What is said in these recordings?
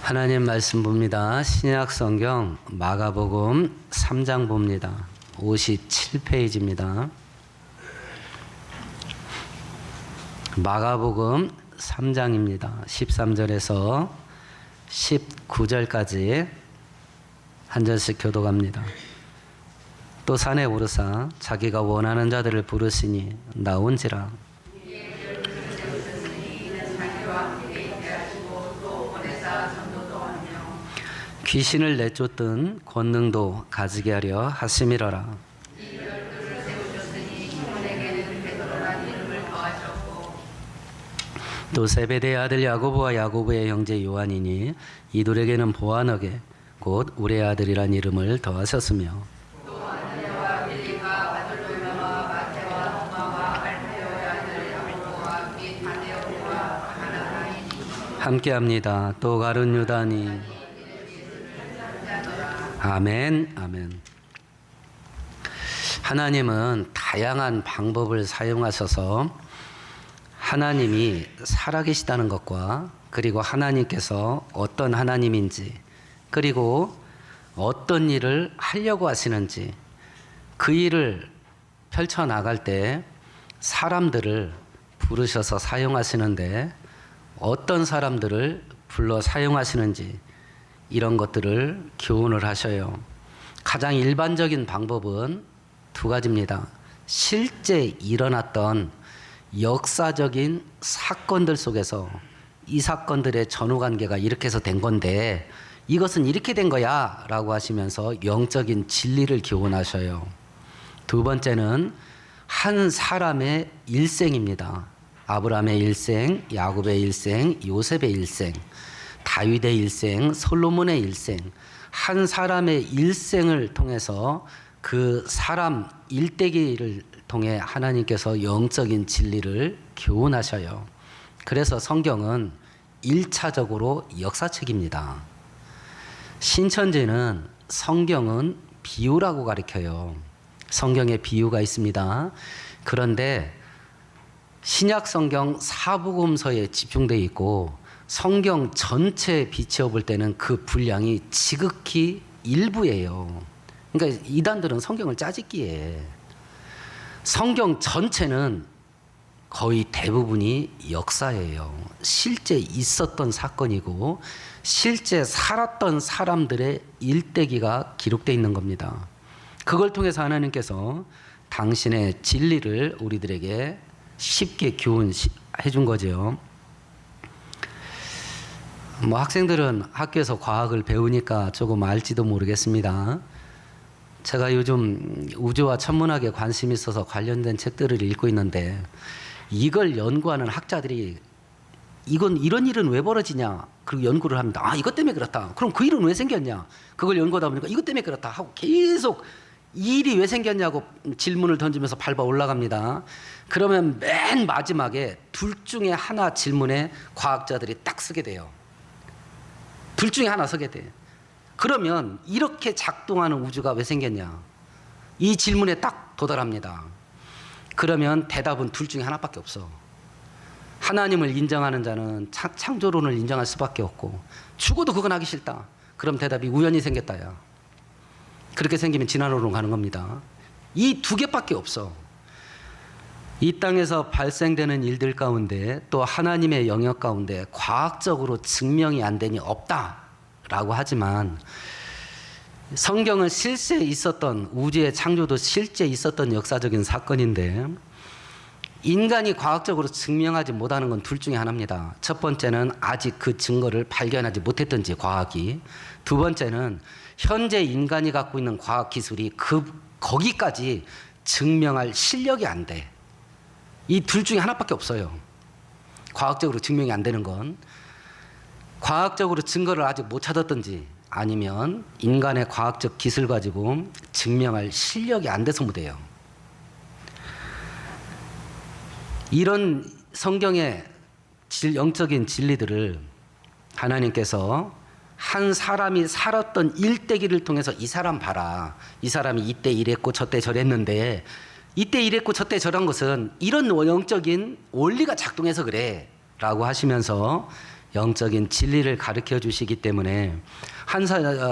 하나님 말씀 봅니다. 신약 성경 마가복음 3장 봅니다. 57페이지입니다. 마가복음 3장입니다. 13절에서 19절까지 한 절씩 교독합니다. 또 산에 오르사 자기가 원하는 자들을 부르시니 나온지라. 귀신을 내쫓든 권능도 가지게 하려 하심이러라. 또 세베대의 아들 야고보와 야고보의 형제 요한이니 이둘에게는 보아너게 곧 우레 아들이란 이름을 더하셨으며 함께합니다. 또 가룟 유다니 아멘, 아멘. 하나님은 다양한 방법을 사용하셔서 하나님이 살아계시다는 것과 그리고 하나님께서 어떤 하나님인지 그리고 어떤 일을 하려고 하시는지 그 일을 펼쳐나갈 때 사람들을 부르셔서 사용하시는데 어떤 사람들을 불러 사용하시는지 이런 것들을 교훈을 하셔요. 가장 일반적인 방법은 두 가지입니다. 실제 일어났던 역사적인 사건들 속에서 이 사건들의 전후관계가 이렇게 해서 된 건데 이것은 이렇게 된 거야 라고 하시면서 영적인 진리를 교훈하셔요. 두 번째는 한 사람의 일생입니다. 아브라함의 일생, 야곱의 일생, 요셉의 일생, 다윗의 일생, 솔로몬의 일생, 한 사람의 일생을 통해서 그 사람 일대기를 통해 하나님께서 영적인 진리를 교훈하셔요. 그래서 성경은 1차적으로 역사책입니다. 신천지는 성경은 비유라고 가르쳐요. 성경에 비유가 있습니다. 그런데 신약 성경 사복음서에 집중되어 있고 성경 전체에 비추어 볼 때는 그 분량이 지극히 일부예요. 그러니까 이단들은 성경을 짜집기에 성경 전체는 거의 대부분이 역사예요. 실제 있었던 사건이고 실제 살았던 사람들의 일대기가 기록되어 있는 겁니다. 그걸 통해서 하나님께서 당신의 진리를 우리들에게 쉽게 교훈해 준 거죠. 학생들은 학교에서 과학을 배우니까 조금 알지도 모르겠습니다. 제가 요즘 우주와 천문학에 관심이 있어서 관련된 책들을 읽고 있는데 이걸 연구하는 학자들이 이건 이런 일은 왜 벌어지냐 그리고 연구를 합니다. 아, 이것 때문에 그렇다. 그럼 그 일은 왜 생겼냐? 그걸 연구하다 보니까 이것 때문에 그렇다 하고 계속 이 일이 왜 생겼냐고 질문을 던지면서 밟아 올라갑니다. 그러면 맨 마지막에 둘 중에 하나 질문에 과학자들이 딱 쓰게 돼요. 둘 중에 하나 서게 돼. 그러면 이렇게 작동하는 우주가 왜 생겼냐? 이 질문에 딱 도달합니다. 그러면 대답은 둘 중에 하나밖에 없어. 하나님을 인정하는 자는 창조론을 인정할 수밖에 없고 죽어도 그건 하기 싫다. 그럼 대답이 우연히 생겼다야. 그렇게 생기면 진화론으로 가는 겁니다. 이 두 개밖에 없어. 이 땅에서 발생되는 일들 가운데 또 하나님의 영역 가운데 과학적으로 증명이 안 되니 없다라고 하지만 성경은 실제 있었던 우주의 창조도 실제 있었던 역사적인 사건인데 인간이 과학적으로 증명하지 못하는 건 둘 중에 하나입니다. 첫 번째는 아직 그 증거를 발견하지 못했던지 과학이, 두 번째는 현재 인간이 갖고 있는 과학 기술이 거기까지 증명할 실력이 안 돼. 이 둘 중에 하나밖에 없어요. 과학적으로 증명이 안 되는 건 과학적으로 증거를 아직 못 찾았든지 아니면 인간의 과학적 기술 가지고 증명할 실력이 안 돼서 못해요. 이런 성경의 영적인 진리들을 하나님께서 한 사람이 살았던 일대기를 통해서 이 사람 봐라. 이 사람이 이때 이랬고 저때 저랬는데 이때 이랬고 저때 저런 것은 이런 영적인 원리가 작동해서 그래 라고 하시면서 영적인 진리를 가르쳐 주시기 때문에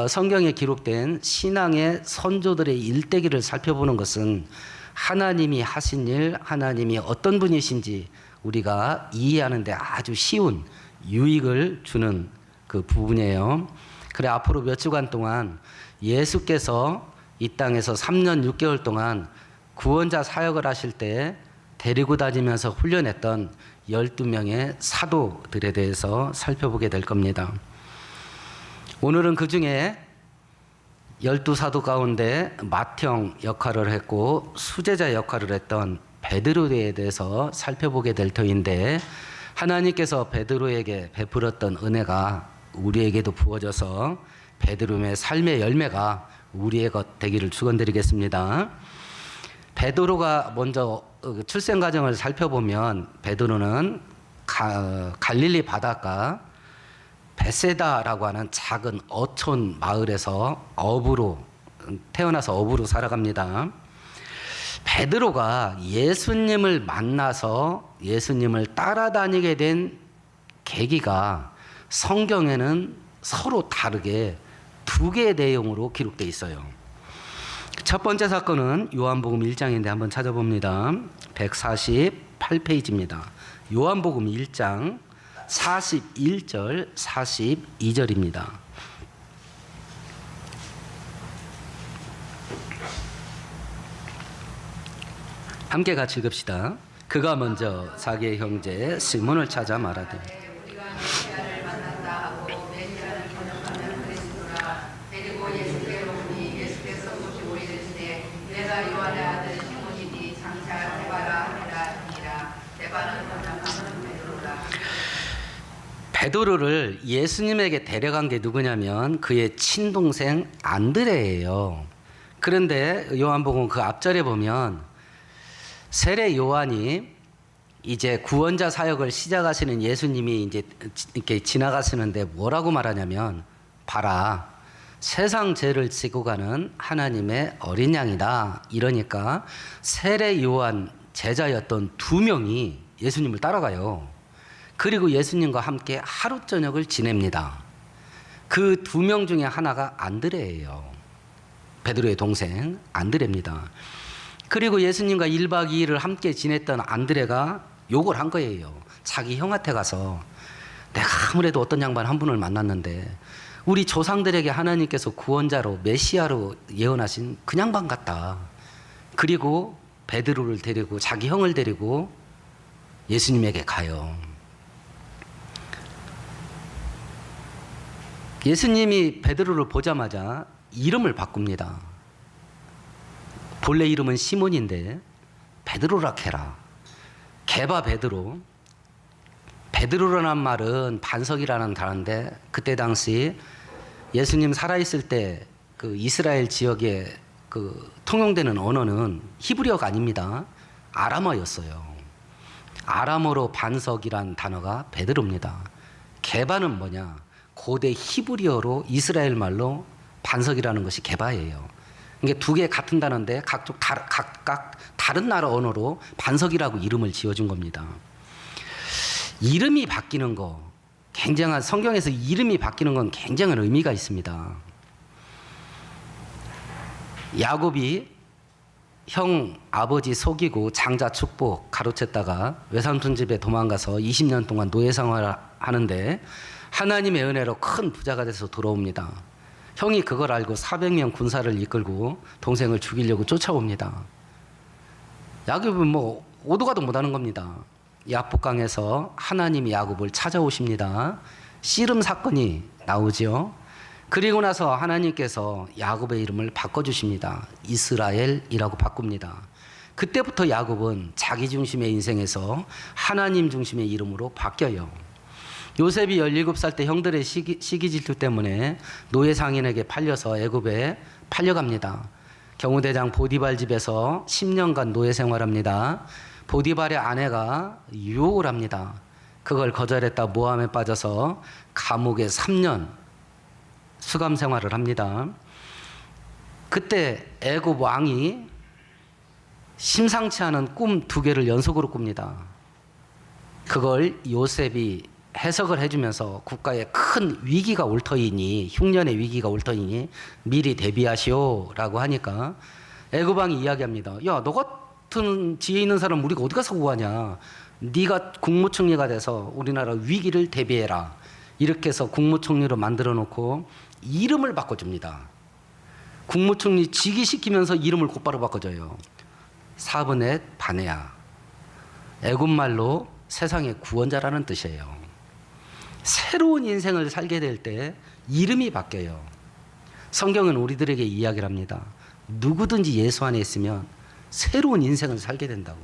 성경에 기록된 신앙의 선조들의 일대기를 살펴보는 것은 하나님이 하신 일, 하나님이 어떤 분이신지 우리가 이해하는 데 아주 쉬운 유익을 주는 그 부분이에요. 그래 앞으로 몇 주간 동안 예수께서 이 땅에서 3년 6개월 동안 구원자 사역을 하실 때 데리고 다니면서 훈련했던 12명의 사도들에 대해서 살펴보게 될 겁니다. 오늘은 그 중에 12사도 가운데 맏형 역할을 했고 수제자 역할을 했던 베드로에 대해서 살펴보게 될 터인데, 하나님께서 베드로에게 베풀었던 은혜가 우리에게도 부어져서 베드로의 삶의 열매가 우리의 것 되기를 축원드리겠습니다. 베드로가 먼저 출생 과정을 살펴보면 베드로는 갈릴리 바닷가 베세다라고 하는 작은 어촌 마을에서 태어나서 어부로 살아갑니다. 베드로가 예수님을 만나서 예수님을 따라다니게 된 계기가 성경에는 서로 다르게 두 개의 내용으로 기록되어 있어요. 첫 번째 사건은 요한복음 1장인데 한번 찾아봅니다. 148페이지입니다. 요한복음 1장 41절 42절입니다. 함께 같이 읽읍시다. 그가 먼저 자기의 형제 시몬을 찾아 말하되 베드로를 예수님에게 데려간 게 누구냐면 그의 친동생 안드레예요. 그런데 요한복음 그 앞절에 보면 세례 요한이 이제 구원자 사역을 시작하시는 예수님이 이제 이렇게 지나가시는데 뭐라고 말하냐면, 봐라, 세상 죄를 지고 가는 하나님의 어린 양이다. 이러니까 세례 요한 제자였던 2명이 예수님을 따라가요. 그리고 예수님과 함께 하루 저녁을 지냅니다. 그 2명 중에 하나가 안드레예요. 베드로의 동생 안드레입니다. 그리고 예수님과 1박 2일을 함께 지냈던 안드레가 욕을 한 거예요. 자기 형한테 가서 내가 아무래도 어떤 양반 한 분을 만났는데 우리 조상들에게 하나님께서 구원자로 메시아로 예언하신 그 양반 같다. 그리고 베드로를 데리고 자기 형을 데리고 예수님에게 가요. 예수님이 베드로를 보자마자 이름을 바꿉니다. 본래 이름은 시몬인데 베드로라 해라. 게바 베드로. 베드로라는 말은 반석이라는 단어인데 그때 당시 예수님 살아있을 때 그 이스라엘 지역에 그 통용되는 언어는 히브리어가 아닙니다. 아람어였어요. 아람어로 반석이란 단어가 베드로입니다. 게바는 뭐냐? 고대 히브리어로 이스라엘 말로 반석이라는 것이 게바예요. 이게 두 개 같은 단어인데 각각 다른 나라 언어로 반석이라고 이름을 지어준 겁니다. 이름이 바뀌는 거 굉장한, 성경에서 이름이 바뀌는 건 굉장한 의미가 있습니다. 야곱이 형 아버지 속이고 장자 축복 가로챘다가 외삼촌 집에 도망가서 20년 동안 노예 생활을 하는데 하나님의 은혜로 큰 부자가 돼서 돌아옵니다. 형이 그걸 알고 400명 군사를 이끌고 동생을 죽이려고 쫓아옵니다. 야곱은 뭐 오도 가도 못하는 겁니다. 야복강에서 하나님이 야곱을 찾아오십니다. 씨름 사건이 나오죠. 그리고 나서 하나님께서 야곱의 이름을 바꿔주십니다. 이스라엘이라고 바꿉니다. 그때부터 야곱은 자기 중심의 인생에서 하나님 중심의 이름으로 바뀌어요. 요셉이 17살 때 형들의 시기 질투 때문에 노예 상인에게 팔려서 애굽에 팔려갑니다. 경호대장 보디발 집에서 10년간 노예 생활합니다. 보디발의 아내가 유혹을 합니다. 그걸 거절했다 모함에 빠져서 감옥에 3년 수감 생활을 합니다. 그때 애굽 왕이 심상치 않은 꿈 2개를 연속으로 꿉니다. 그걸 요셉이 해석을 해주면서 국가에 큰 위기가 올 터이니, 흉년의 위기가 올 터이니 미리 대비하시오라고 하니까 애굽왕이 이야기합니다. 야, 너 같은 지혜 있는 사람 우리가 어디 가서 구하냐? 네가 국무총리가 돼서 우리나라 위기를 대비해라. 이렇게 해서 국무총리로 만들어 놓고 이름을 바꿔줍니다. 국무총리 직위시키면서 이름을 곧바로 바꿔줘요. 사브넷 바네아. 애굽말로 세상의 구원자라는 뜻이에요. 새로운 인생을 살게 될 때 이름이 바뀌어요. 성경은 우리들에게 이야기를 합니다. 누구든지 예수 안에 있으면 새로운 인생을 살게 된다고.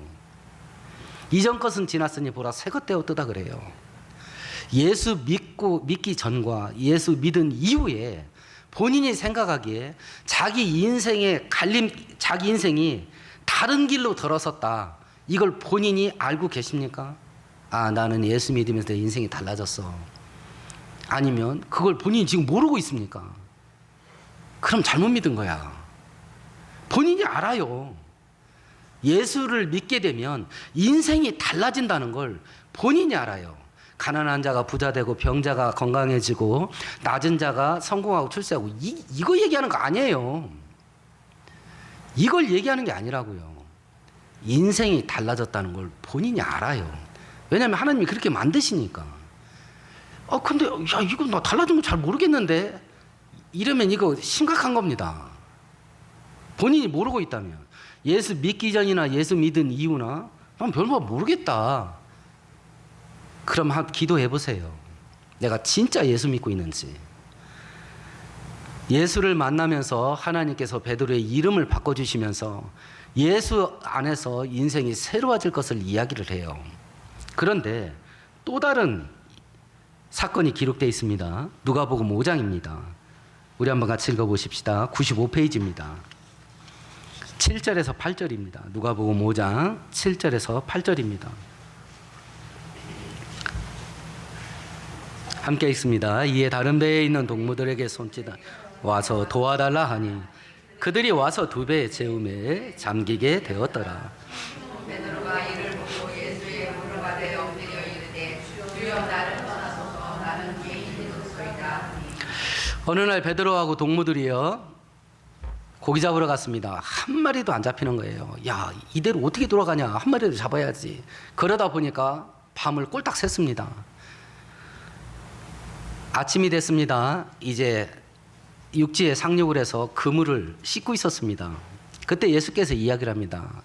이전 것은 지났으니 보라 새 것 되었다 그래요. 예수 믿기 전과 예수 믿은 이후에 본인이 생각하기에 자기 인생의 자기 인생이 다른 길로 들어섰다. 이걸 본인이 알고 계십니까? 아, 나는 예수 믿으면서 내 인생이 달라졌어. 아니면 그걸 본인이 지금 모르고 있습니까? 그럼 잘못 믿은 거야. 본인이 알아요. 예수를 믿게 되면 인생이 달라진다는 걸 본인이 알아요. 가난한 자가 부자 되고 병자가 건강해지고 낮은 자가 성공하고 출세하고 이거 얘기하는 거 아니에요. 이걸 얘기하는 게 아니라고요. 인생이 달라졌다는 걸 본인이 알아요. 왜냐하면 하나님이 그렇게 만드시니까. 근데 야, 이거 나 달라진 거 잘 모르겠는데 이러면 이거 심각한 겁니다. 본인이 모르고 있다면. 예수 믿기 전이나 예수 믿은 이후나 난 별로 모르겠다. 그럼 한번 기도해 보세요. 내가 진짜 예수 믿고 있는지. 예수를 만나면서 하나님께서 베드로의 이름을 바꿔주시면서 예수 안에서 인생이 새로워질 것을 이야기를 해요. 그런데 또 다른 사건이 기록되어 있습니다. 누가복음 5장입니다. 우리 한번 같이 읽어보십시다. 95페이지입니다. 7절에서 8절입니다. 누가복음 5장 7절에서 8절입니다. 함께 읽습니다. 이에 다른 배에 있는 동무들에게 손짓하 와서 도와달라 하니 그들이 와서 두 배의 채움에 잠기게 되었더라. 베드로가 이를 보고 예수의 무릎 아래 엎드려 이르되 주여 나를 떠나소서 나는 죄인이 되소이다. 어느 날 베드로하고 동무들이요 고기 잡으러 갔습니다. 한 마리도 안 잡히는 거예요. 야, 이대로 어떻게 돌아가냐? 한 마리도 잡아야지. 그러다 보니까 밤을 꼴딱 샜습니다. 아침이 됐습니다. 이제 육지에 상륙을 해서 그물을 씻고 있었습니다. 그때 예수께서 이야기를 합니다.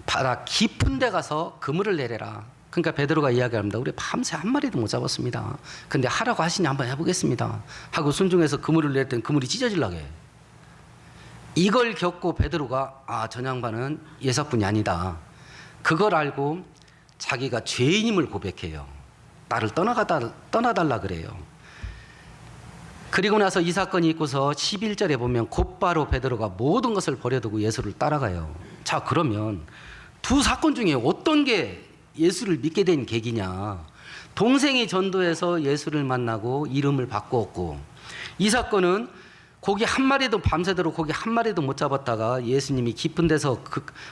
바다 깊은 데 가서 그물을 내려라. 그러니까 베드로가 이야기합니다. 우리 밤새 한 마리도 못 잡았습니다. 근데 하라고 하시니 한번 해보겠습니다. 하고 순종해서 그물을 냈더니 그물이 찢어지려고 해. 이걸 겪고 베드로가 저 양반은 예사뿐이 아니다. 그걸 알고 자기가 죄인임을 고백해요. 나를 떠나달라 그래요. 그리고 나서 이 사건이 있고서 11절에 보면 곧바로 베드로가 모든 것을 버려두고 예수를 따라가요. 자, 그러면 두 사건 중에 어떤 게 예수를 믿게 된 계기냐? 동생이 전도해서 예수를 만나고 이름을 바꾸었고, 이 사건은 고기 한 마리도 밤새도록 고기 한 마리도 못 잡았다가 예수님이 깊은 데서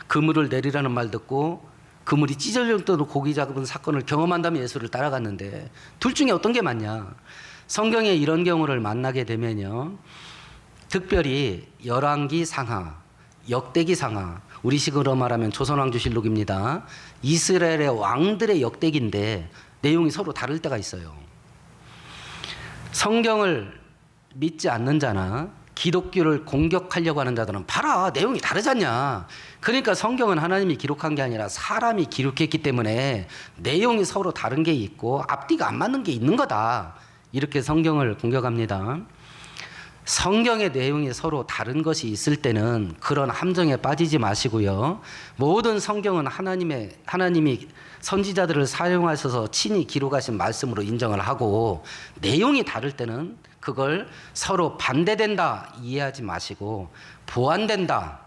그물을 내리라는 말 듣고 그물이 찢어질 정도로 고기 잡은 사건을 경험한 다음에 예수를 따라갔는데 둘 중에 어떤 게 맞냐? 성경에 이런 경우를 만나게 되면요, 특별히 열왕기 상하, 역대기 상하, 우리식으로 말하면 조선왕조실록입니다. 이스라엘의 왕들의 역대기인데 내용이 서로 다를 때가 있어요. 성경을 믿지 않는 자나 기독교를 공격하려고 하는 자들은 봐라, 내용이 다르지 않냐. 그러니까 성경은 하나님이 기록한 게 아니라 사람이 기록했기 때문에 내용이 서로 다른 게 있고 앞뒤가 안 맞는 게 있는 거다. 이렇게 성경을 공격합니다. 성경의 내용이 서로 다른 것이 있을 때는 그런 함정에 빠지지 마시고요. 모든 성경은 하나님이 선지자들을 사용하셔서 친히 기록하신 말씀으로 인정을 하고, 내용이 다를 때는 그걸 서로 반대된다 이해하지 마시고 보완된다,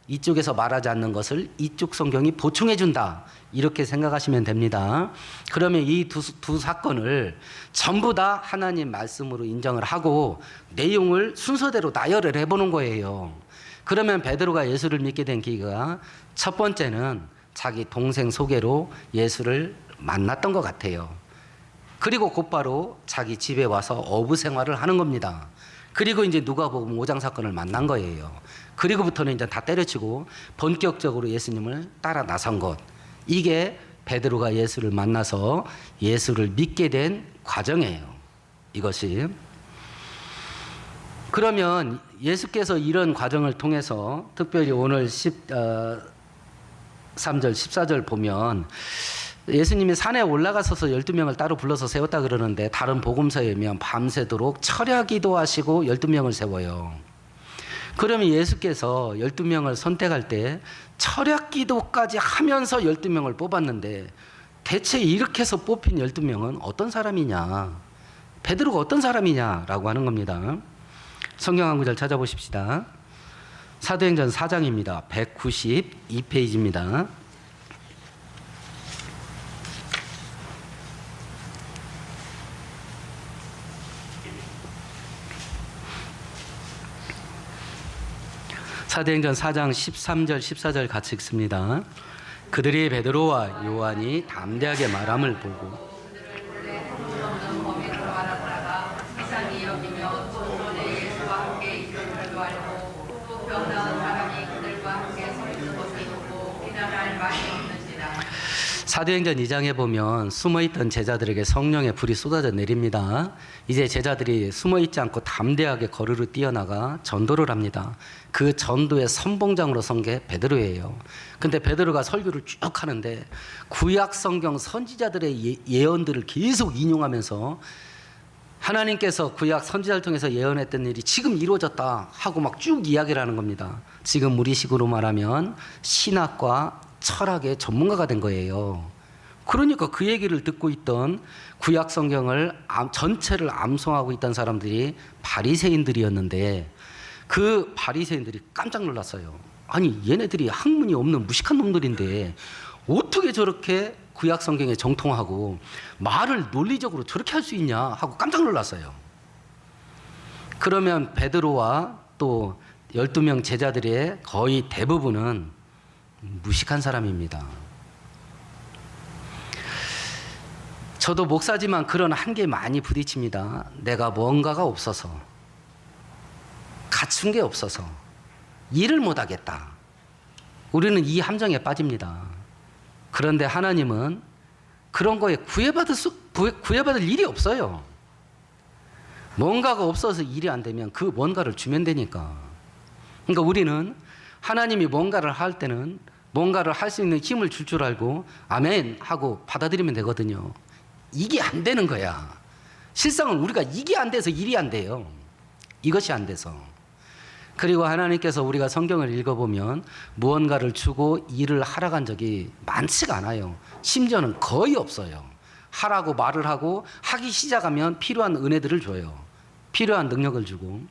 이쪽에서 말하지 않는 것을 이쪽 성경이 보충해 준다, 이렇게 생각하시면 됩니다. 그러면 이 두 사건을 전부 다 하나님 말씀으로 인정을 하고 내용을 순서대로 나열을 해보는 거예요. 그러면 베드로가 예수를 믿게 된 계기가 첫 번째는 자기 동생 소개로 예수를 만났던 것 같아요. 그리고 곧바로 자기 집에 와서 어부 생활을 하는 겁니다. 그리고 이제 누가복음 5장 사건을 만난 거예요. 그리고부터는 이제 다 때려치고 본격적으로 예수님을 따라 나선 것. 이게 베드로가 예수를 만나서 예수를 믿게 된 과정이에요. 이것이. 그러면 예수께서 이런 과정을 통해서 특별히 오늘 3절, 14절 보면 예수님이 산에 올라가서서 12명을 따로 불러서 세웠다 그러는데 다른 복음서에 의하면 밤새도록 철야 기도하시고 12명을 세워요. 그러면 예수께서 12명을 선택할 때 철야 기도까지 하면서 12명을 뽑았는데 대체 이렇게 해서 뽑힌 12명은 어떤 사람이냐? 베드로가 어떤 사람이냐라고 하는 겁니다. 성경 한 구절 찾아보십시다. 사도행전 4장입니다. 192페이지입니다. 사도행전 4장 13절 14절 같이 읽습니다. 그들이 베드로와 요한이 담대하게 말함을 보고 사도행전 2장에 보면 숨어있던 제자들에게 성령의 불이 쏟아져 내립니다. 이제 제자들이 숨어있지 않고 담대하게 거리로 뛰어나가 전도를 합니다. 그 전도의 선봉장으로 선 게 베드로예요. 근데 베드로가 설교를 쭉 하는데 구약 성경 선지자들의 예언들을 계속 인용하면서 하나님께서 구약 선지자를 통해서 예언했던 일이 지금 이루어졌다 하고 막 쭉 이야기를 하는 겁니다. 지금 우리식으로 말하면 신학과 철학의 전문가가 된 거예요. 그러니까 그 얘기를 듣고 있던 구약 성경을 전체를 암송하고 있던 사람들이 바리새인들이었는데 그 바리새인들이 깜짝 놀랐어요. 아니 얘네들이 학문이 없는 무식한 놈들인데 어떻게 저렇게 구약 성경에 정통하고 말을 논리적으로 저렇게 할 수 있냐 하고 깜짝 놀랐어요. 그러면 베드로와 또 12명 제자들의 거의 대부분은 무식한 사람입니다. 저도 목사지만 그런 한계에 많이 부딪힙니다. 내가 뭔가가 없어서, 갖춘 게 없어서 일을 못하겠다. 우리는 이 함정에 빠집니다. 그런데 하나님은 그런 거에 구애받을 일이 없어요. 뭔가가 없어서 일이 안 되면 그 뭔가를 주면 되니까. 그러니까 우리는 하나님이 뭔가를 할 때는 뭔가를 할 수 있는 힘을 줄 줄 알고 아멘 하고 받아들이면 되거든요. 이게 안 되는 거야. 실상은 우리가 이게 안 돼서 일이 안 돼요. 이것이 안 돼서. 그리고 하나님께서 우리가 성경을 읽어보면 무언가를 주고 일을 하라고 한 적이 많지가 않아요. 심지어는 거의 없어요. 하라고 말을 하고 하기 시작하면 필요한 은혜들을 줘요. 필요한 능력을 주고.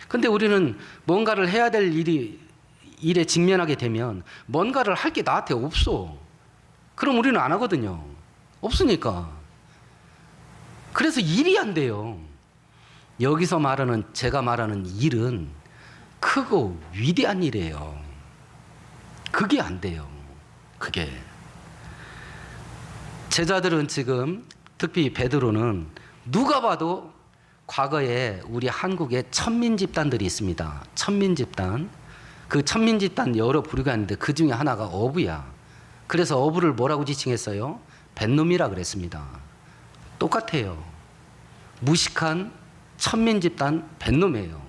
근데 우리는 뭔가를 해야 될 일에 직면하게 되면 뭔가를 할 게 나한테 없어. 그럼 우리는 안 하거든요. 없으니까. 그래서 일이 안 돼요. 여기서 제가 말하는 일은 크고 위대한 일이에요. 그게 안 돼요. 그게. 제자들은 지금 특히 베드로는 누가 봐도 과거에 우리 한국에 천민 집단들이 있습니다. 천민 집단. 그 천민 집단 여러 부류가 있는데 그 중에 하나가 어부야. 그래서 어부를 뭐라고 지칭했어요? 뱃놈이라 그랬습니다. 똑같아요. 무식한 천민 집단 뱃놈이에요.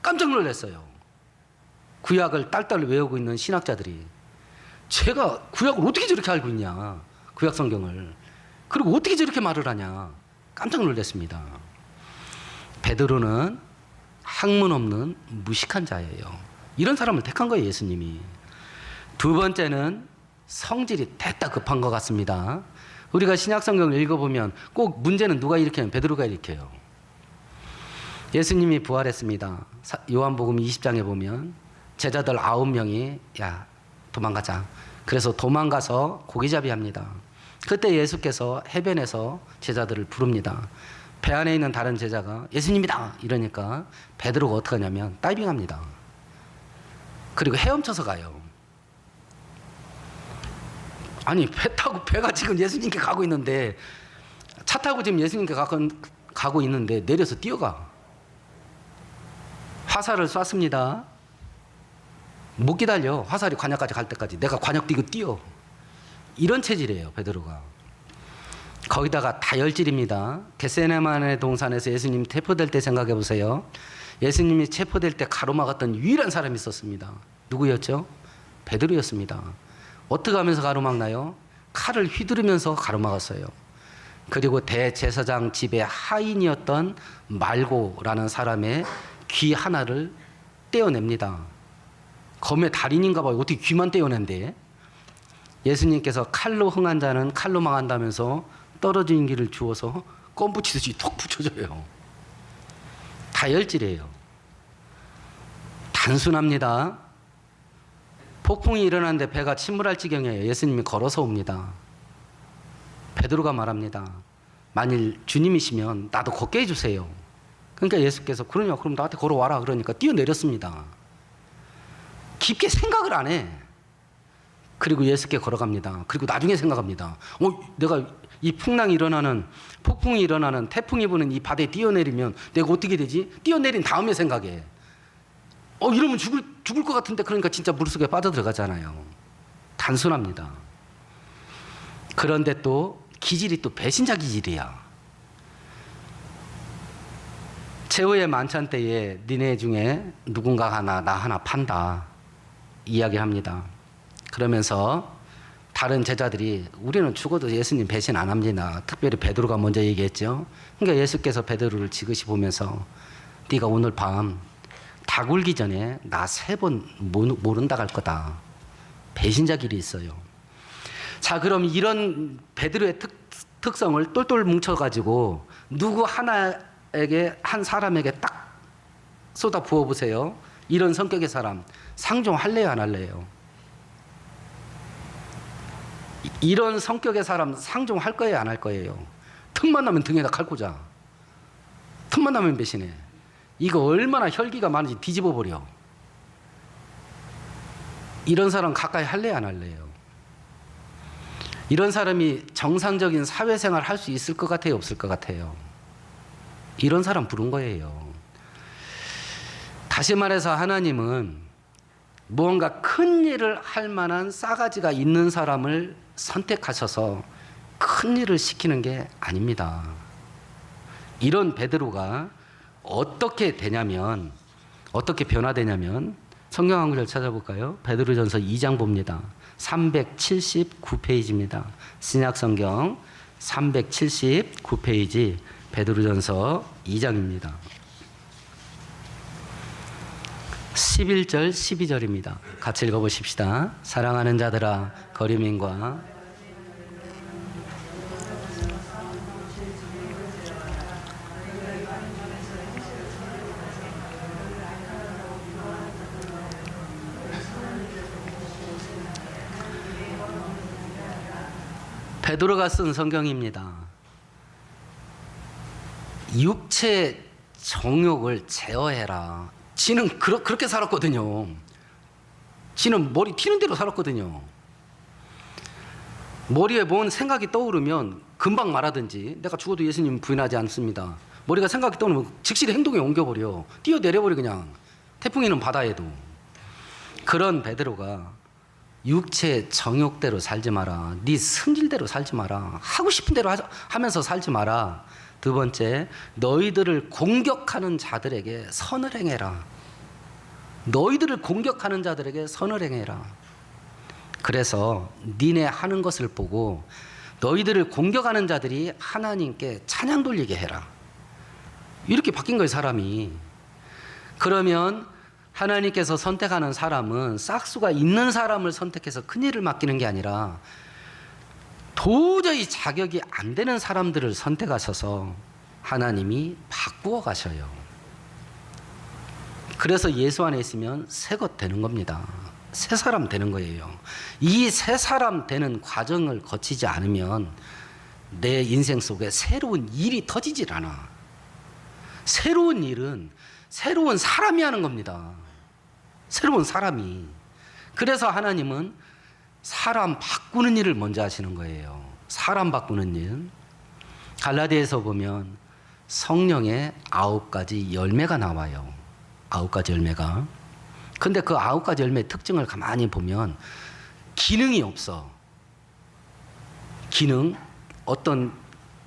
깜짝 놀랐어요. 구약을 딸딸 외우고 있는 신학자들이 제가 구약을 어떻게 저렇게 알고 있냐. 구약 성경을. 그리고 어떻게 저렇게 말을 하냐. 깜짝 놀랐습니다. 베드로는 학문 없는 무식한 자예요. 이런 사람을 택한 거예요, 예수님이. 두 번째는 성질이 됐다 급한 것 같습니다. 우리가 신약 성경을 읽어보면 꼭 문제는 누가 일으켜요? 베드로가 일으켜요. 예수님이 부활했습니다. 요한복음 20장에 보면 제자들 9명이 야 도망가자. 그래서 도망가서 고기잡이 합니다. 그때 예수께서 해변에서 제자들을 부릅니다. 배 안에 있는 다른 제자가 예수님이다 이러니까 베드로가 어떻게 하냐면 다이빙합니다. 그리고 헤엄쳐서 가요. 아니 배 타고 배가 지금 예수님께 가고 있는데 차 타고 지금 예수님께 가고 있는데 내려서 뛰어가. 화살을 쐈습니다. 못 기다려. 화살이 관역까지 갈 때까지. 내가 관역 뛰고 뛰어. 이런 체질이에요, 베드로가. 거기다가 다혈질입니다. 겟세마네 동산에서 예수님 체포될 때 생각해 보세요. 예수님이 체포될 때 가로막았던 유일한 사람이 있었습니다. 누구였죠? 베드로였습니다. 어떻게 하면서 가로막나요? 칼을 휘두르면서 가로막았어요. 그리고 대제사장 집의 하인이었던 말고라는 사람의 귀 하나를 떼어냅니다. 검의 달인인가 봐요. 어떻게 귀만 떼어낸대? 예수님께서 칼로 흥한 자는 칼로 망한다면서 떨어진 길을 주워서 껌 붙이듯이 톡 붙여줘요. 다혈질이에요. 단순합니다. 폭풍이 일어났는데 배가 침몰할 지경이에요. 예수님이 걸어서 옵니다. 베드로가 말합니다. 만일 주님이시면 나도 걷게 해주세요. 그러니까 예수께서 그러냐 그럼 나한테 걸어와라 그러니까 뛰어내렸습니다. 깊게 생각을 안 해. 그리고 예수께 걸어갑니다. 그리고 나중에 생각합니다. 내가 이 풍랑이 일어나는, 폭풍이 일어나는, 태풍이 부는 이 바다에 뛰어내리면 내가 어떻게 되지? 뛰어내린 다음에 생각해. 이러면 죽을 것 같은데. 그러니까 진짜 물속에 빠져들어가잖아요. 단순합니다. 그런데 또 기질이 또 배신자 기질이야. 최후의 만찬 때에 니네 중에 누군가 하나 나 하나 판다 이야기합니다. 그러면서 다른 제자들이 우리는 죽어도 예수님 배신 안 합니다. 특별히 베드로가 먼저 얘기했죠. 그러니까 예수께서 베드로를 지그시 보면서 네가 오늘 밤 닭 울기 전에 나 3번 모른다 갈 거다. 배신자 길이 있어요. 자, 그럼 이런 베드로의 특성을 똘똘 뭉쳐가지고 누구 하나에게, 한 사람에게 딱 쏟아 부어보세요. 이런 성격의 사람 상종할래요 안 할래요? 이런 성격의 사람 상종할 거예요 안 할 거예요? 틈만 나면 등에다 칼 꽂아. 틈만 나면 배신해. 이거 얼마나 혈기가 많은지 뒤집어 버려. 이런 사람 가까이 할래요 안 할래요? 이런 사람이 정상적인 사회생활 할 수 있을 것 같아요 없을 것 같아요? 이런 사람 부른 거예요. 다시 말해서 하나님은 무언가 큰 일을 할 만한 싸가지가 있는 사람을 선택하셔서 큰 일을 시키는 게 아닙니다. 이런 베드로가 어떻게 되냐면, 어떻게 변화되냐면 성경 한 구절 찾아볼까요? 베드로전서 2장 봅니다. 379페이지입니다. 신약성경 379페이지 베드로전서 2장입니다. 11절 12절입니다. 같이 읽어보십시다. 사랑하는 자들아 거류민과 베드로가 쓴 성경입니다. 육체 정욕을 제어해라. 지는 그렇게 살았거든요. 지는 머리 튀는 대로 살았거든요. 머리에 뭔 생각이 떠오르면 금방 말하든지, 내가 죽어도 예수님 부인하지 않습니다. 머리가 생각이 떠오르면 즉시 행동에 옮겨버려. 뛰어내려버려 그냥. 태풍이 는 바다에도. 그런 베드로가 육체 정욕대로 살지 마라. 네 승질대로 살지 마라. 하고 싶은 대로 하면서 살지 마라. 두 번째, 너희들을 공격하는 자들에게 선을 행해라. 너희들을 공격하는 자들에게 선을 행해라. 그래서 니네 하는 것을 보고 너희들을 공격하는 자들이 하나님께 찬양 돌리게 해라. 이렇게 바뀐 거예요, 사람이. 그러면 하나님께서 선택하는 사람은 싹수가 있는 사람을 선택해서 큰일을 맡기는 게 아니라 도저히 자격이 안 되는 사람들을 선택하셔서 하나님이 바꾸어 가셔요. 그래서 예수 안에 있으면 새 것 되는 겁니다. 새 사람 되는 거예요. 이 새 사람 되는 과정을 거치지 않으면 내 인생 속에 새로운 일이 터지질 않아. 새로운 일은 새로운 사람이 하는 겁니다. 새로운 사람이. 그래서 하나님은 사람 바꾸는 일을 먼저 하시는 거예요. 사람 바꾸는 일. 갈라디아에서 보면 성령의 9가지 열매가 나와요. 9가지 열매가. 근데 그 9가지 열매의 특징을 가만히 보면 기능이 없어. 기능, 어떤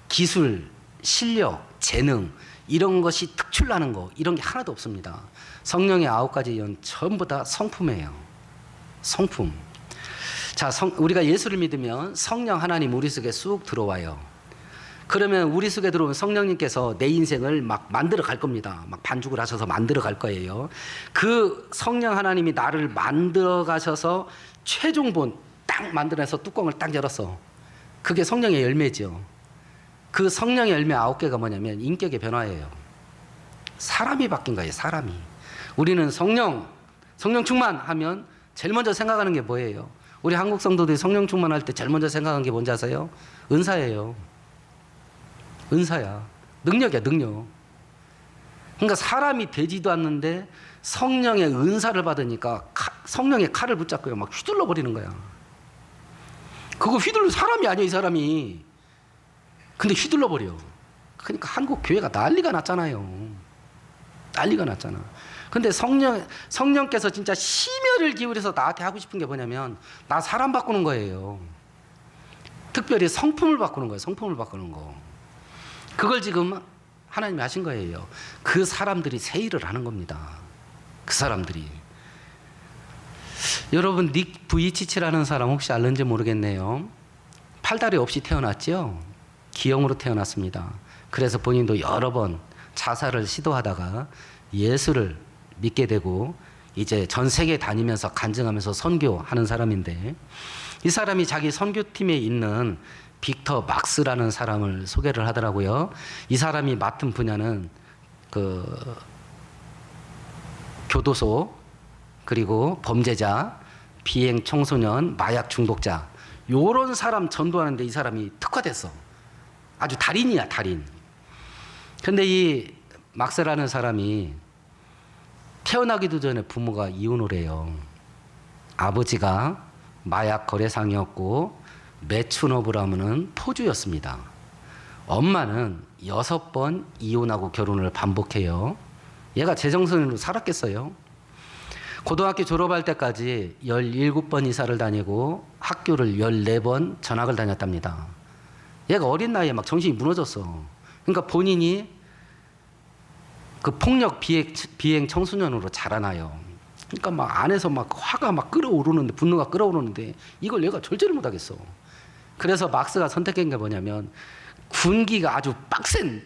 기술, 실력, 재능 이런 것이 특출나는 거 이런 게 하나도 없습니다. 성령의 9가지 연 전부 다 성품이에요. 성품. 자, 우리가 예수를 믿으면 성령 하나님 우리 속에 쑥 들어와요. 그러면 우리 속에 들어오면 성령님께서 내 인생을 막 만들어 갈 겁니다. 막 반죽을 하셔서 만들어 갈 거예요. 그 성령 하나님이 나를 만들어 가셔서 최종본 딱 만들어서 뚜껑을 딱 열었어. 그게 성령의 열매죠. 그 성령의 열매 9개가 뭐냐면 인격의 변화예요. 사람이 바뀐 거예요. 사람이. 우리는 성령 충만하면 제일 먼저 생각하는 게 뭐예요? 우리 한국 성도들이 성령 충만할 때 제일 먼저 생각하는 게 뭔지 아세요? 은사예요. 은사야. 능력이야, 능력. 그러니까 사람이 되지도 않는데 성령의 은사를 받으니까 성령의 칼을 붙잡고 막 휘둘러 버리는 거야. 그거 휘둘러 사람이 아니야, 이 사람이. 근데 휘둘러 버려. 그러니까 한국 교회가 난리가 났잖아요. 난리가 났잖아. 근데 성령께서 진짜 심혈을 기울여서 나한테 하고 싶은 게 뭐냐면 나 사람 바꾸는 거예요. 특별히 성품을 바꾸는 거예요. 성품을 바꾸는 거. 그걸 지금 하나님이 하신 거예요. 그 사람들이 새 일을 하는 겁니다. 그 사람들이. 여러분 닉 부이치치라는 사람 혹시 알는지 모르겠네요. 팔다리 없이 태어났죠. 기형으로 태어났습니다. 그래서 본인도 여러 번 자살을 시도하다가 예수를 믿게 되고 이제 전 세계 다니면서 간증하면서 선교하는 사람인데 이 사람이 자기 선교팀에 있는 빅터 막스라는 사람을 소개를 하더라고요. 이 사람이 맡은 분야는 그 교도소 그리고 범죄자, 비행 청소년, 마약 중독자 요런 사람 전도하는데 이 사람이 특화됐어. 아주 달인이야, 달인. 근데 이 막스라는 사람이 태어나기도 전에 부모가 이혼을 해요. 아버지가 마약 거래상이었고 매춘업을 하면은 포주였습니다. 엄마는 6번 이혼하고 결혼을 반복해요. 얘가 제정신으로 살았겠어요? 고등학교 졸업할 때까지 17번 이사를 다니고 학교를 14번 전학을 다녔답니다. 얘가 어린 나이에 막 정신이 무너졌어. 그러니까 본인이 그 폭력 비행 청소년으로 자라나요. 그러니까 막 안에서 막 화가 막 끓어오르는데 분노가 끓어오르는데 이걸 얘가 절제를 못하겠어. 그래서 막스가 선택한 게 뭐냐면 군기가 아주 빡센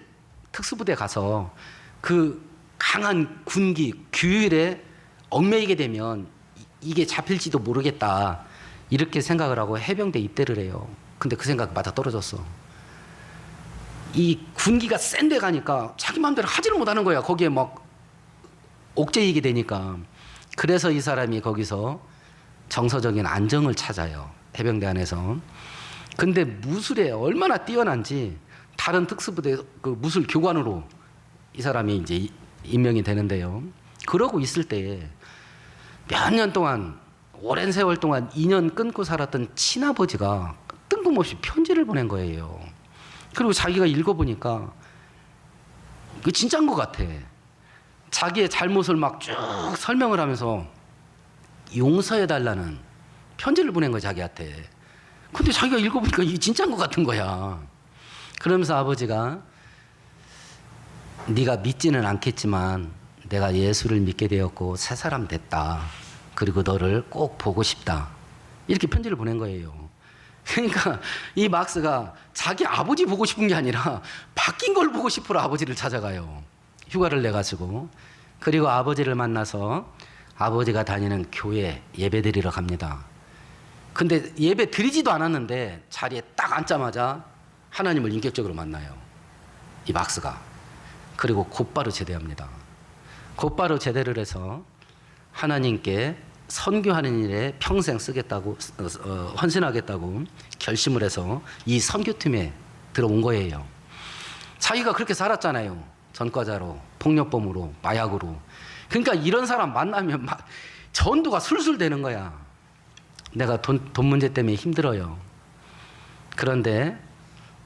특수부대 가서 그 강한 군기 규율에 얽매이게 되면 이게 잡힐지도 모르겠다 이렇게 생각을 하고 해병대 입대를 해요. 근데 그 생각 맞아 떨어졌어. 이 군기가 센 데 가니까 자기 마음대로 하지를 못하는 거야. 거기에 막 옥죄이게 되니까. 그래서 이 사람이 거기서 정서적인 안정을 찾아요. 해병대 안에서. 근데 무술에 얼마나 뛰어난지 다른 특수부대 그 무술 교관으로 이 사람이 이제 임명이 되는데요. 그러고 있을 때 몇 년 동안 오랜 세월 동안 인연 끊고 살았던 친아버지가 뜬금없이 편지를 보낸 거예요. 그리고 자기가 읽어보니까 그 진짜인 것 같아. 자기의 잘못을 막 쭉 설명을 하면서 용서해달라는 편지를 보낸 거야, 자기한테. 근데 자기가 읽어보니까 이게 진짜인 것 같은 거야. 그러면서 아버지가 네가 믿지는 않겠지만 내가 예수를 믿게 되었고 새 사람 됐다. 그리고 너를 꼭 보고 싶다. 이렇게 편지를 보낸 거예요. 그러니까 이 막스가 자기 아버지 보고 싶은 게 아니라 바뀐 걸 보고 싶으러 아버지를 찾아가요. 휴가를 내가지고. 그리고 아버지를 만나서 아버지가 다니는 교회 예배 드리러 갑니다. 근데 예배 드리지도 않았는데 자리에 딱 앉자마자 하나님을 인격적으로 만나요. 이 막스가. 그리고 곧바로 제대합니다. 곧바로 제대를 해서 하나님께 선교하는 일에 평생 쓰겠다고 헌신하겠다고 결심을 해서 이 선교팀에 들어온 거예요. 자기가 그렇게 살았잖아요. 전과자로, 폭력범으로, 마약으로. 그러니까 이런 사람 만나면 막 전도가 술술 되는 거야. 내가 돈 문제 때문에 힘들어요. 그런데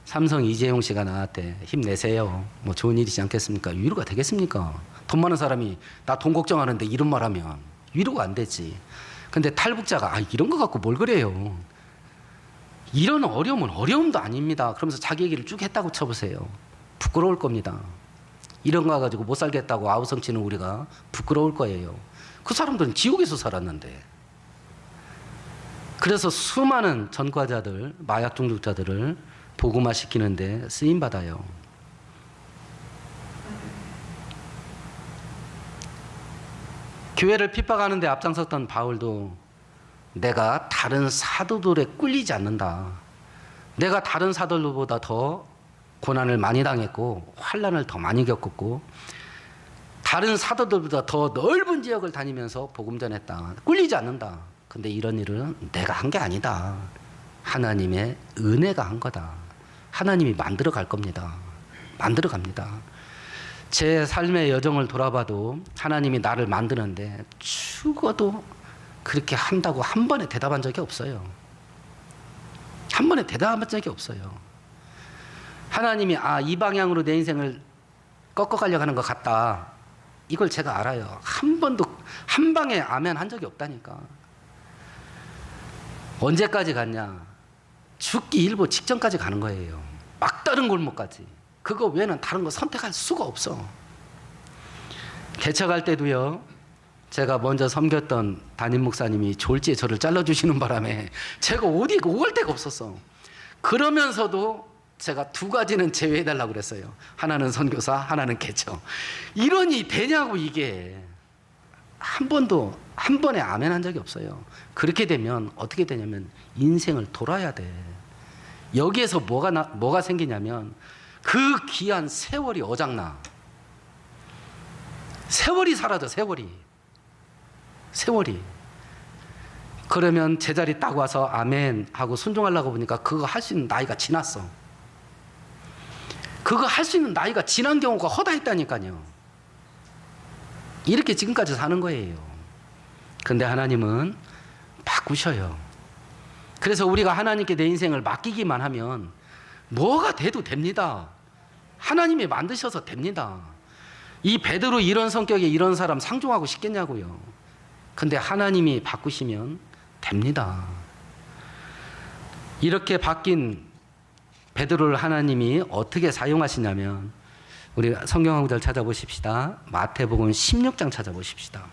삼성 이재용 씨가 나한테 힘내세요. 뭐 좋은 일이지 않겠습니까? 위로가 되겠습니까? 돈 많은 사람이 나 돈 걱정하는데 이런 말 하면 위로가 안 되지. 근데 탈북자가 이런 거 갖고 뭘 그래요. 이런 어려움은 어려움도 아닙니다. 그러면서 자기 얘기를 쭉 했다고 쳐보세요. 부끄러울 겁니다. 이런 거 가지고 못 살겠다고 아우성치는 우리가 부끄러울 거예요. 그 사람들은 지옥에서 살았는데. 그래서 수많은 전과자들, 마약 중독자들을 복음화 시키는데 쓰임 받아요. 교회를 핍박하는데 앞장섰던 바울도 내가 다른 사도들에 꿀리지 않는다. 내가 다른 사도들보다 더 고난을 많이 당했고 환난을 더 많이 겪었고 다른 사도들보다 더 넓은 지역을 다니면서 복음 전했다. 꿀리지 않는다. 근데 이런 일은 내가 한 게 아니다. 하나님의 은혜가 한 거다. 하나님이 만들어 갈 겁니다. 만들어 갑니다. 제 삶의 여정을 돌아봐도 하나님이 나를 만드는데 죽어도 그렇게 한다고 한 번에 대답한 적이 없어요. 한 번에 대답한 적이 없어요. 하나님이 이 방향으로 내 인생을 꺾어가려고 하는 것 같다. 이걸 제가 알아요. 한 번도 한 방에 아멘 한 적이 없다니까. 언제까지 갔냐? 죽기 일보 직전까지 가는 거예요. 막다른 골목까지. 그거 외에는 다른 거 선택할 수가 없어. 개척할 때도요. 제가 먼저 섬겼던 담임 목사님이 졸지에 저를 잘라주시는 바람에 제가 어디 오갈 데가 없었어. 그러면서도 제가 두 가지는 제외해달라고 그랬어요. 하나는 선교사, 하나는 개척. 이러니 되냐고 이게. 한 번도 한 번에 아멘 한 적이 없어요. 그렇게 되면 어떻게 되냐면 인생을 돌아야 돼. 여기에서 뭐가 생기냐면 그 귀한 세월이 어장나. 세월이 사라져. 세월이. 그러면 제자리 딱 와서 아멘 하고 순종하려고 보니까 그거 할 수 있는 나이가 지났어. 그거 할 수 있는 나이가 지난 경우가 허다했다니까요. 이렇게 지금까지 사는 거예요. 근데 하나님은 바꾸셔요. 그래서 우리가 하나님께 내 인생을 맡기기만 하면 뭐가 돼도 됩니다. 하나님이 만드셔서 됩니다. 이 베드로 이런 성격에 이런 사람 상종하고 싶겠냐고요. 근데 하나님이 바꾸시면 됩니다. 이렇게 바뀐 베드로를 하나님이 어떻게 사용하시냐면 우리 성경 한 구절 찾아보십시다. 마태복음 16장 찾아보십시다.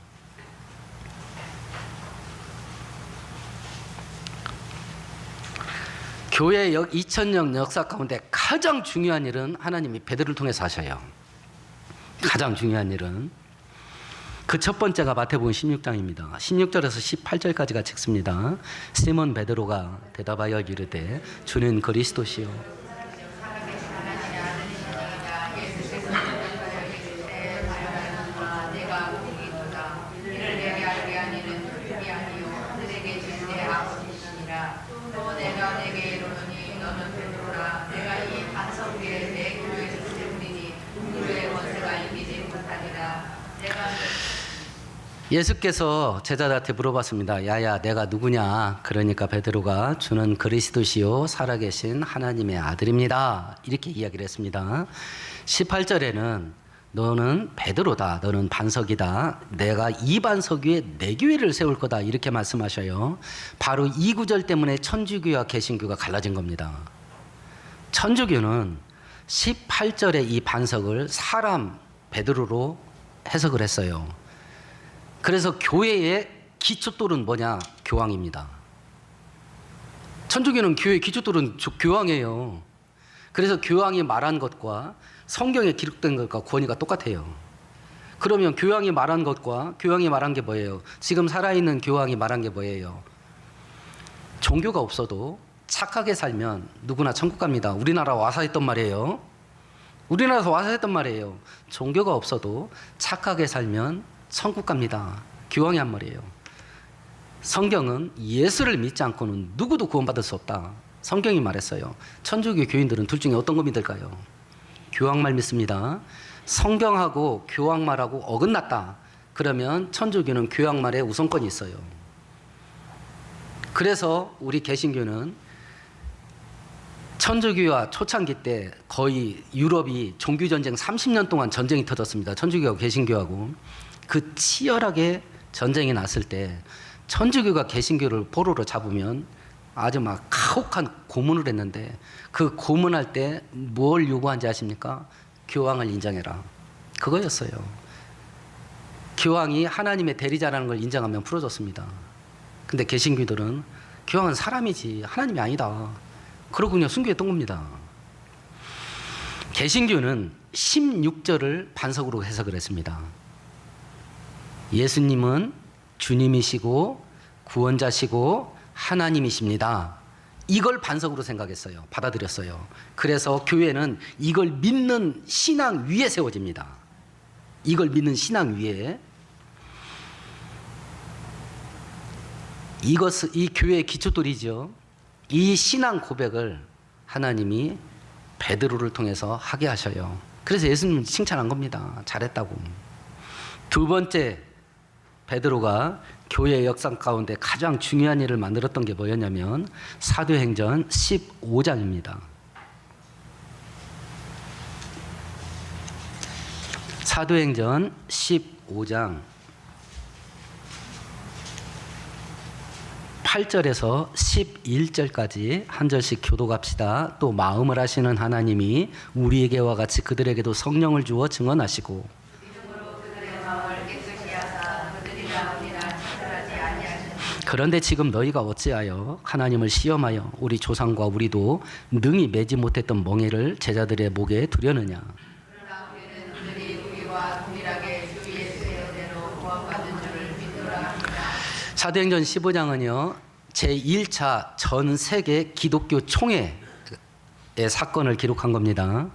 교회 2000년 역사 가운데 가장 중요한 일은 하나님이 베드로를 통해서 하셔요. 가장 중요한 일은 그 첫 번째가 마태복음 16장입니다. 16절에서 18절까지가 책습니다. 시몬 베드로가 대답하여 이르되 주는 그리스도시요 예수께서 제자들한테 물어봤습니다. 야야 내가 누구냐? 그러니까 베드로가 주는 그리스도시요 살아계신 하나님의 아들입니다. 이렇게 이야기를 했습니다. 18절에는 너는 베드로다. 너는 반석이다. 내가 이 반석 위에 내 교회를 세울 거다. 이렇게 말씀하셔요. 바로 이 구절 때문에 천주교와 개신교가 갈라진 겁니다. 천주교는 18절의 이 반석을 사람 베드로로 해석을 했어요. 그래서 교회의 기초돌은 뭐냐? 교황입니다. 천주교는 교회의 기초돌은 교황이에요. 그래서 교황이 말한 것과 성경에 기록된 것과 권위가 똑같아요. 그러면 교황이 말한 것과 교황이 말한 게 뭐예요? 지금 살아있는 교황이 말한 게 뭐예요? 종교가 없어도 착하게 살면 누구나 천국 갑니다. 우리나라 와서 했던 말이에요. 우리나라에서 와서 했던 말이에요. 종교가 없어도 착하게 살면 천국 갑니다. 교황이 한 말이에요. 성경은 예수를 믿지 않고는 누구도 구원받을 수 없다. 성경이 말했어요. 천주교 교인들은 둘 중에 어떤 거 믿을까요? 교황 말 믿습니다. 성경하고 교황 말하고 어긋났다. 그러면 천주교는 교황 말에 우선권이 있어요. 그래서 우리 개신교는 천주교와 초창기 때 거의 유럽이 종교전쟁 30년 동안 전쟁이 터졌습니다. 천주교와 개신교하고. 그 치열하게 전쟁이 났을 때 천주교가 개신교를 포로로 잡으면 아주 막 가혹한 고문을 했는데, 그 고문할 때 뭘 요구한지 아십니까? 교황을 인정해라. 그거였어요. 교황이 하나님의 대리자라는 걸 인정하면 풀어줬습니다. 근데 개신교들은 교황은 사람이지 하나님이 아니다, 그러고 그냥 순교했던 겁니다. 개신교는 16절을 반석으로 해석을 했습니다. 예수님은 주님이시고 구원자시고 하나님이십니다. 이걸 반석으로 생각했어요. 받아들였어요. 그래서 교회는 이걸 믿는 신앙 위에 세워집니다. 이걸 믿는 신앙 위에. 이 교회의 기초돌이죠. 이 신앙 고백을 하나님이 베드로를 통해서 하게 하셔요. 그래서 예수님은 칭찬한 겁니다. 잘했다고. 두 번째, 베드로가 교회의 역사 가운데 가장 중요한 일을 만들었던 게 뭐였냐면 사도행전 15장입니다. 사도행전 15장 8절에서 11절까지 한 절씩 교독합시다. 또 마음을 하시는 하나님이 우리에게와 같이 그들에게도 성령을 주어 증언하시고, 그런데 지금 너희가 어찌하여 하나님을 시험하여 우리 조상과 우리도 능히 매지 못했던 멍에를 제자들의 목에 두려느냐. 그러나 우리는 그들이 우리와 동일하게 주 예수의 은혜로 구원받은 줄을 믿노라 합니다. 사도행전 15장은요 제1차 전 세계 기독교 총회의 사건을 기록한 겁니다.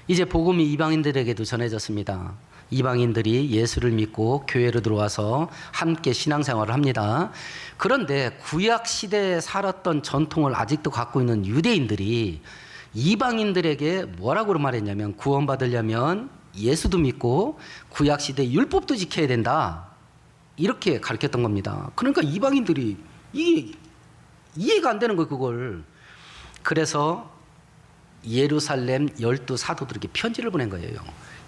이제 복음이 이방인들에게도 전해졌습니다. 이방인들이 예수를 믿고 교회로 들어와서 함께 신앙생활을 합니다. 그런데 구약 시대에 살았던 전통을 아직도 갖고 있는 유대인들이 이방인들에게 뭐라고 말했냐면, 구원받으려면 예수도 믿고 구약 시대 율법도 지켜야 된다, 이렇게 가르쳤던 겁니다. 그러니까 이방인들이 이게 이해가 안 되는 거예요, 그걸. 그래서 예루살렘 12사도들에게 편지를 보낸 거예요.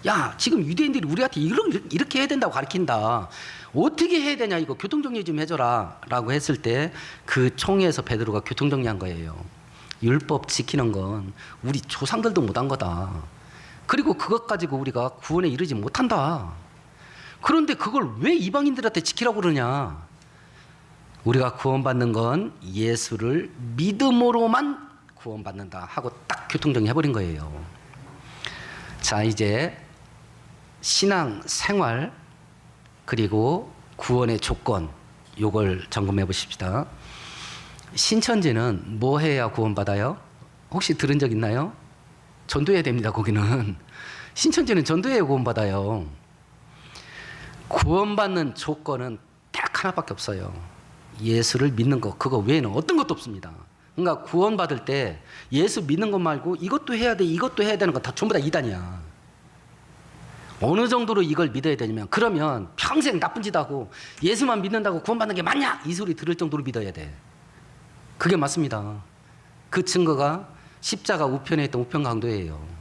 야, 지금 유대인들이 우리한테 이렇게 해야 된다고 가르친다. 어떻게 해야 되냐, 이거 교통정리 좀 해줘라 라고 했을 때 그 총회에서 베드로가 교통정리한 거예요. 율법 지키는 건 우리 조상들도 못한 거다. 그리고 그것 가지고 우리가 구원에 이르지 못한다. 그런데 그걸 왜 이방인들한테 지키라고 그러냐. 우리가 구원받는 건 예수를 믿음으로만 구원받는다 하고 딱 교통정리 해버린 거예요. 자, 이제 신앙 생활 그리고 구원의 조건, 요걸 점검해 보십시다. 신천지는 뭐 해야 구원받아요? 혹시 들은 적 있나요? 전도해야 됩니다. 거기는 신천지는 전도해야 구원받아요. 구원받는 조건은 딱 하나밖에 없어요. 예수를 믿는 것, 그거 외에는 어떤 것도 없습니다. 그러니까 구원받을 때 예수 믿는 것 말고 이것도 해야 돼, 이것도 해야 되는 거 다 전부 다 이단이야. 어느 정도로 이걸 믿어야 되냐면, 그러면 평생 나쁜 짓 하고 예수만 믿는다고 구원받는 게 맞냐? 이 소리 들을 정도로 믿어야 돼. 그게 맞습니다. 그 증거가 십자가 우편에 있던 우편강도예요.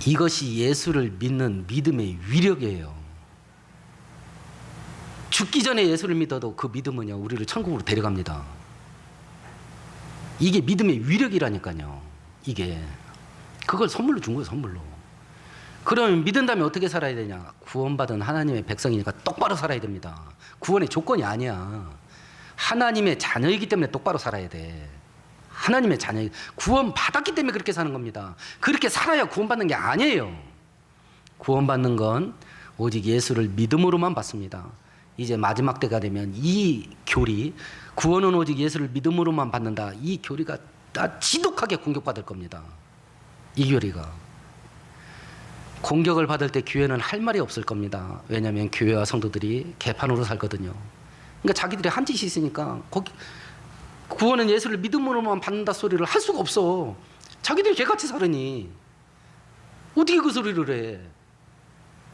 이것이 예수를 믿는 믿음의 위력이에요. 죽기 전에 예수를 믿어도 그 믿음은요, 우리를 천국으로 데려갑니다. 이게 믿음의 위력이라니까요. 이게 그걸 선물로 준 거예요, 선물로. 그러면 믿은 다음에 어떻게 살아야 되냐? 구원받은 하나님의 백성이니까 똑바로 살아야 됩니다. 구원의 조건이 아니야. 하나님의 자녀이기 때문에 똑바로 살아야 돼. 하나님의 자녀, 구원받았기 때문에 그렇게 사는 겁니다. 그렇게 살아야 구원받는 게 아니에요. 구원받는 건 오직 예수를 믿음으로만 받습니다. 이제 마지막 때가 되면 이 교리, 구원은 오직 예수를 믿음으로만 받는다, 이 교리가 다 지독하게 공격받을 겁니다. 이 교리가. 공격을 받을 때 교회는 할 말이 없을 겁니다. 왜냐하면 교회와 성도들이 개판으로 살거든요. 그러니까 자기들이 한 짓이 있으니까 거기 구원은 예수를 믿음으로만 받는다 소리를 할 수가 없어. 자기들이 개같이 살으니 어떻게 그 소리를 해.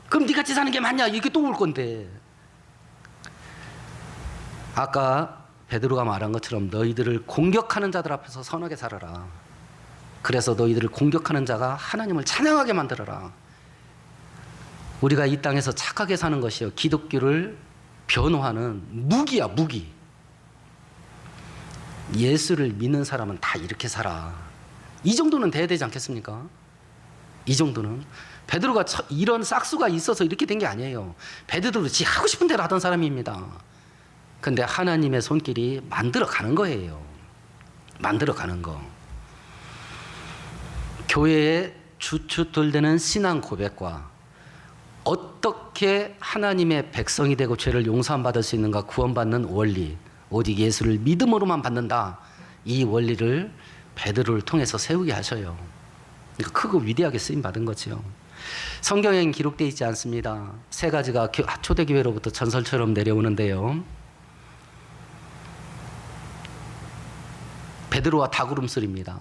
그럼 네 같이 사는 게 맞냐, 이게 또 올 건데. 아까 베드로가 말한 것처럼 너희들을 공격하는 자들 앞에서 선하게 살아라. 그래서 너희들을 공격하는 자가 하나님을 찬양하게 만들어라. 우리가 이 땅에서 착하게 사는 것이요, 기독교를 변호하는 무기야, 무기. 예수를 믿는 사람은 다 이렇게 살아. 이 정도는 돼야 되지 않겠습니까? 이 정도는. 베드로가 이런 싹수가 있어서 이렇게 된 게 아니에요. 베드로도 지 하고 싶은 대로 하던 사람입니다. 근데 하나님의 손길이 만들어 가는 거예요. 만들어 가는 거. 교회의 주춧돌되는 신앙 고백과 어떻게 하나님의 백성이 되고 죄를 용서받을 수 있는가 구원받는 원리, 오직 예수를 믿음으로만 받는다. 이 원리를 베드로를 통해서 세우게 하셔요. 그러니까 크고 위대하게 쓰임 받은 거죠. 성경엔 기록되어 있지 않습니다. 세 가지가 초대교회로부터 전설처럼 내려오는데요. 베드로와 닭울음소리입니다.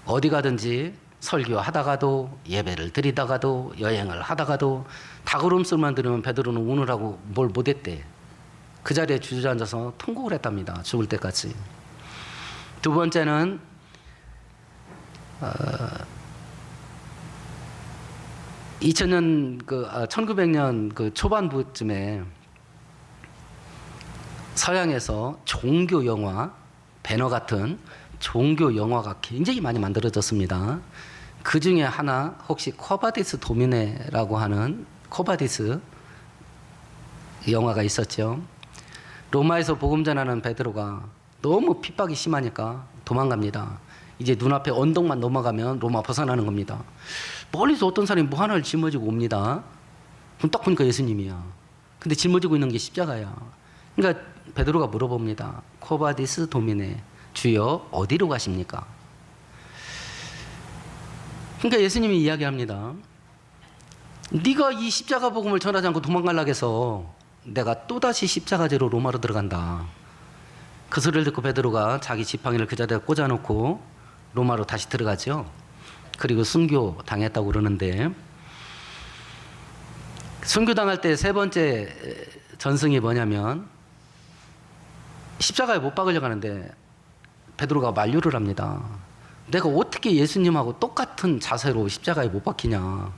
어디 가든지 설교하다가도 예배를 드리다가도 여행을 하다가도 닭울음소리만 들으면 베드로는 우느라고 뭘 못했대. 그 자리에 주저앉아서 통곡을 했답니다. 죽을 때까지. 두 번째는 1900년 그 초반부쯤에 서양에서 종교 영화, 배너 같은 종교 영화가 굉장히 많이 만들어졌습니다. 그 중에 하나 혹시 코바디스 도미네라고 하는 코바디스 영화가 있었죠. 로마에서 복음 전하는 베드로가 너무 핍박이 심하니까 도망갑니다. 이제 눈앞에 언덕만 넘어가면 로마 벗어나는 겁니다. 멀리서 어떤 사람이 뭐 하나를 짊어지고 옵니다. 그럼 딱 보니까 예수님이야. 근데 짊어지고 있는 게 십자가야. 그러니까 베드로가 물어봅니다. 코바디스 도미네, 주여 어디로 가십니까? 그러니까 예수님이 이야기합니다. 네가 이 십자가 복음을 전하지 않고 도망가려고 해서 내가 또다시 십자가제로 로마로 들어간다. 그 소리를 듣고 베드로가 자기 지팡이를 그 자리에 꽂아놓고 로마로 다시 들어가죠. 그리고 순교 당했다고 그러는데, 순교 당할 때 세 번째 전승이 뭐냐면 십자가에 못 박으려고 하는데 베드로가 만류를 합니다. 내가 어떻게 예수님하고 똑같은 자세로 십자가에 못 박히냐.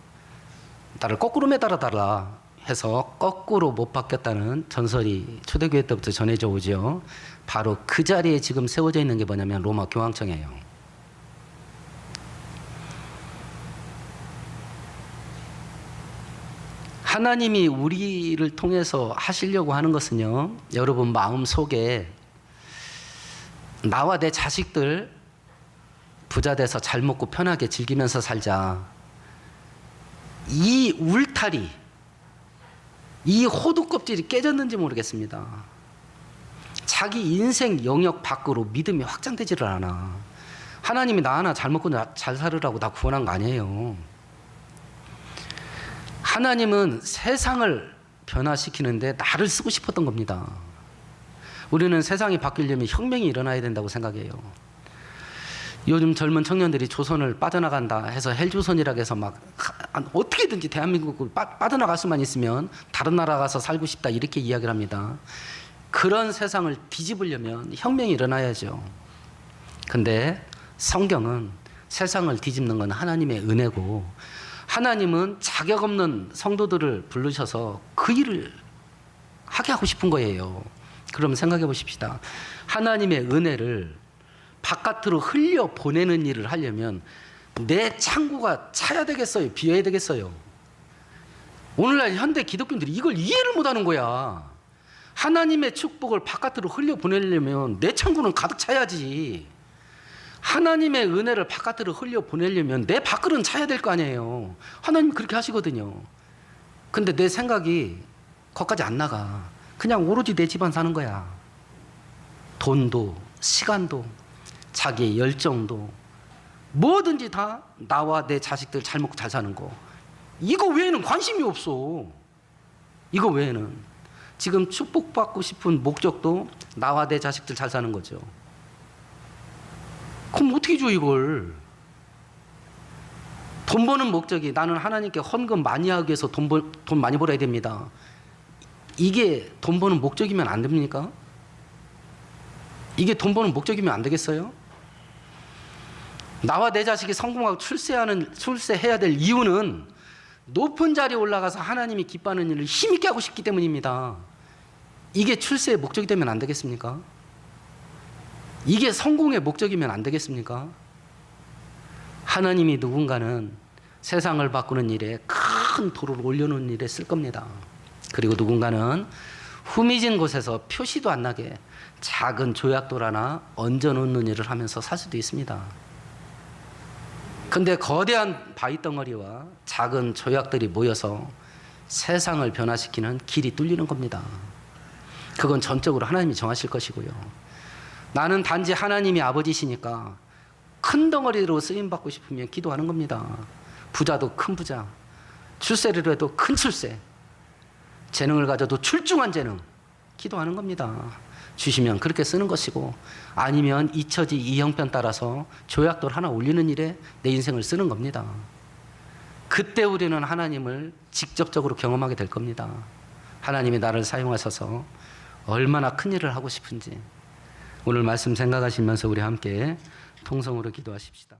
나를 거꾸로 매달아달라 해서 거꾸로 못 박혔다는 전설이 초대교회 때부터 전해져 오죠. 바로 그 자리에 지금 세워져 있는 게 뭐냐면 로마 교황청이에요. 하나님이 우리를 통해서 하시려고 하는 것은요, 여러분 마음 속에 나와 내 자식들 부자 돼서 잘 먹고 편하게 즐기면서 살자. 이 울타리, 이 호두 껍질이 깨졌는지 모르겠습니다. 자기 인생 영역 밖으로 믿음이 확장되지를 않아. 하나님이 나 하나 잘 먹고 잘 살으라고 나 구원한 거 아니에요. 하나님은 세상을 변화시키는데 나를 쓰고 싶었던 겁니다. 우리는 세상이 바뀌려면 혁명이 일어나야 된다고 생각해요. 요즘 젊은 청년들이 조선을 빠져나간다 해서 헬조선이라고 해서 막 어떻게든지 대한민국을 빠져나갈 수만 있으면 다른 나라 가서 살고 싶다 이렇게 이야기를 합니다. 그런 세상을 뒤집으려면 혁명이 일어나야죠. 근데 성경은 세상을 뒤집는 건 하나님의 은혜고, 하나님은 자격 없는 성도들을 부르셔서 그 일을 하게 하고 싶은 거예요. 그럼 생각해 보십시다. 하나님의 은혜를 바깥으로 흘려 보내는 일을 하려면 내 창고가 차야 되겠어요? 비어야 되겠어요? 오늘날 현대 기독교인들이 이걸 이해를 못하는 거야. 하나님의 축복을 바깥으로 흘려 보내려면 내 창고는 가득 차야지. 하나님의 은혜를 바깥으로 흘려 보내려면 내 밥그릇은 차야 될 거 아니에요. 하나님 그렇게 하시거든요. 근데 내 생각이 거기까지 안 나가. 그냥 오로지 내 집안 사는 거야. 돈도 시간도 자기의 열정도 뭐든지 다 나와 내 자식들 잘 먹고 잘 사는 거. 이거 외에는 관심이 없어. 이거 외에는. 지금 축복받고 싶은 목적도 나와 내 자식들 잘 사는 거죠. 그럼 어떻게 줘 이걸? 돈 버는 목적이 나는 하나님께 헌금 많이 하기 위해서 돈 많이 벌어야 됩니다. 이게 돈 버는 목적이면 안 됩니까? 이게 돈 버는 목적이면 안 되겠어요? 나와 내 자식이 성공하고 출세해야 될 이유는 높은 자리에 올라가서 하나님이 기뻐하는 일을 힘있게 하고 싶기 때문입니다. 이게 출세의 목적이 되면 안 되겠습니까? 이게 성공의 목적이면 안 되겠습니까? 하나님이 누군가는 세상을 바꾸는 일에 큰 돌을 올려놓은 일에 쓸 겁니다. 그리고 누군가는 후미진 곳에서 표시도 안 나게 작은 조약돌 하나 얹어놓는 일을 하면서 살 수도 있습니다. 근데 거대한 바위 덩어리와 작은 조약들이 모여서 세상을 변화시키는 길이 뚫리는 겁니다. 그건 전적으로 하나님이 정하실 것이고요. 나는 단지 하나님이 아버지시니까 큰 덩어리로 쓰임받고 싶으면 기도하는 겁니다. 부자도 큰 부자, 출세를 해도 큰 출세, 재능을 가져도 출중한 재능, 기도하는 겁니다. 주시면 그렇게 쓰는 것이고, 아니면 이처지 이 형편 따라서 조약돌 하나 올리는 일에 내 인생을 쓰는 겁니다. 그때 우리는 하나님을 직접적으로 경험하게 될 겁니다. 하나님이 나를 사용하셔서 얼마나 큰 일을 하고 싶은지 오늘 말씀 생각하시면서 우리 함께 통성으로 기도하십시다.